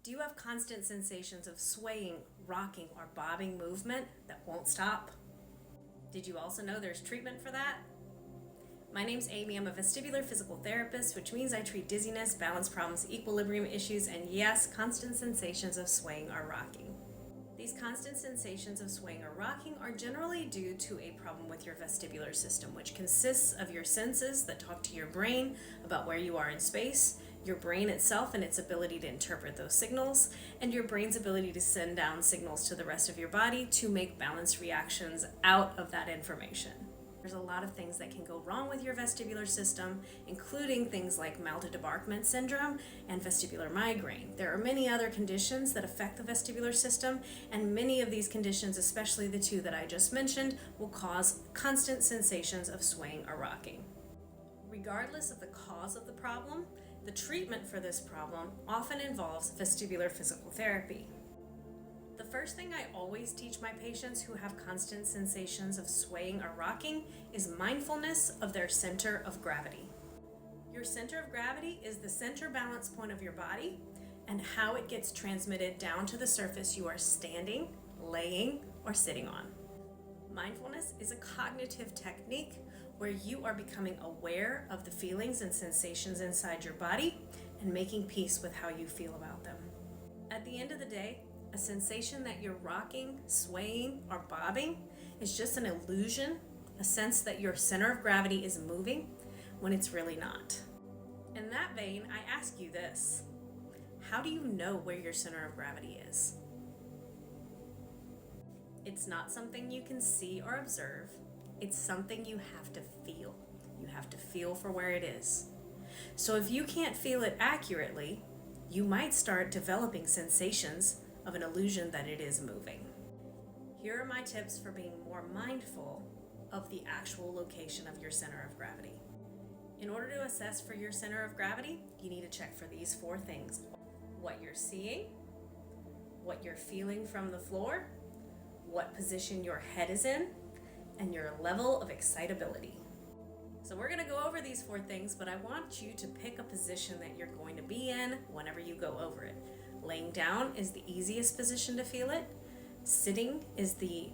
Do you have constant sensations of swaying, rocking, or bobbing movement that won't stop? Did you also know there's treatment for that? My name's Amy. I'm a vestibular physical therapist, which means I treat dizziness, balance problems, equilibrium issues, and yes, constant sensations of swaying or rocking. These constant sensations of swaying or rocking are generally due to a problem with your vestibular system, which consists of your senses that talk to your brain about where you are in space, your brain itself and its ability to interpret those signals, and your brain's ability to send down signals to the rest of your body to make balance reactions out of that information. There's a lot of things that can go wrong with your vestibular system, including things like Malte-Debarkman syndrome and vestibular migraine. There are many other conditions that affect the vestibular system, and many of these conditions, especially the two that I just mentioned, will cause constant sensations of swaying or rocking. Regardless of the cause of the problem, the treatment for this problem often involves vestibular physical therapy. The first thing I always teach my patients who have constant sensations of swaying or rocking is mindfulness of their center of gravity. Your center of gravity is the center balance point of your body and how it gets transmitted down to the surface you are standing, laying, or sitting on. Mindfulness is a cognitive technique where you are becoming aware of the feelings and sensations inside your body and making peace with how you feel about them. At the end of the day, a sensation that you're rocking, swaying, or bobbing is just an illusion, a sense that your center of gravity is moving when it's really not. In that vein, I ask you this: how do you know where your center of gravity is? It's not something you can see or observe. It's something you have to feel. You have to feel for where it is. So if you can't feel it accurately, you might start developing sensations of an illusion that it is moving. Here are my tips for being more mindful of the actual location of your center of gravity. In order to assess for your center of gravity, you need to check for these 4 things: what you're seeing, what you're feeling from the floor, what position your head is in, and your level of excitability. So we're going to go over these 4 things, but I want you to pick a position that you're going to be in whenever you go over it. Laying down is the easiest position to feel it. Sitting is the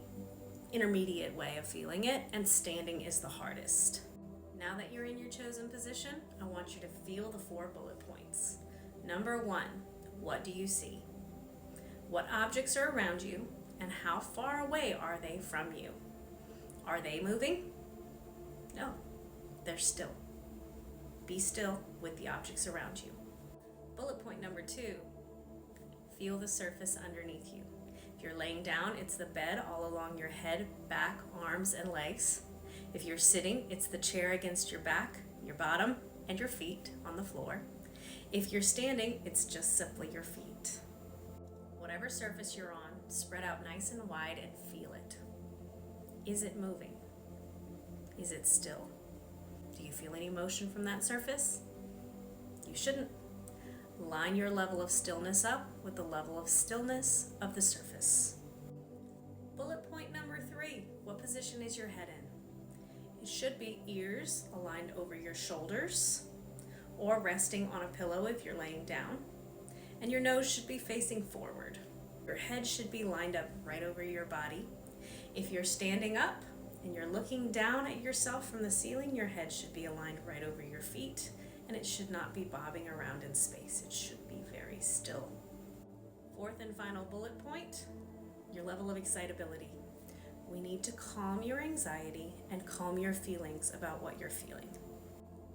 intermediate way of feeling it, and standing is the hardest. Now that you're in your chosen position, I want you to feel the 4 bullet points. Number 1, what do you see? What objects are around you, and how far away are they from you? Are they moving? No, they're still. Be still with the objects around you. Bullet point number 2, feel the surface underneath you. If you're laying down, it's the bed all along your head, back, arms, and legs. If you're sitting, it's the chair against your back, your bottom, and your feet on the floor. If you're standing, it's just simply your feet. Whatever surface you're on, spread out nice and wide and feel it. Is it moving? Is it still? Do you feel any motion from that surface? You shouldn't. Line your level of stillness up with the level of stillness of the surface. Bullet point number 3, what position is your head in? It should be ears aligned over your shoulders or resting on a pillow if you're laying down, and your nose should be facing forward. Your head should be lined up right over your body. If you're standing up and you're looking down at yourself from the ceiling, your head should be aligned right over your feet, and it should not be bobbing around in space. It should be very still. 4th and final bullet point, your level of excitability. We need to calm your anxiety and calm your feelings about what you're feeling.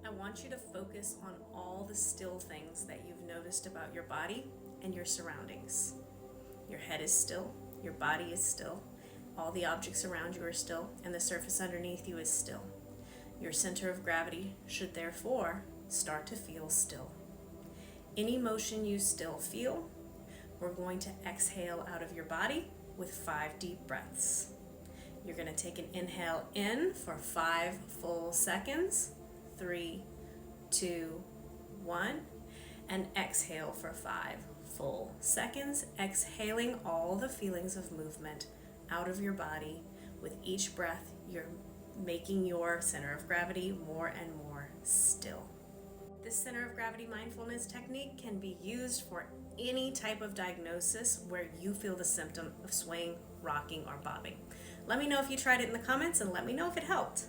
I want you to focus on all the still things that you've noticed about your body and your surroundings. Your head is still, your body is still, all the objects around you are still, and the surface underneath you is still. Your center of gravity should therefore start to feel still. Any motion you still feel, we're going to exhale out of your body with 5 deep breaths. You're going to take an inhale in for 5 full seconds, 3, 2, 1, and exhale for 5 full seconds, exhaling all the feelings of movement out of your body. With each breath, you're making your center of gravity more and more still. This center of gravity mindfulness technique can be used for any type of diagnosis where you feel the symptom of swaying, rocking, or bobbing. Let me know if you tried it in the comments and let me know if it helped.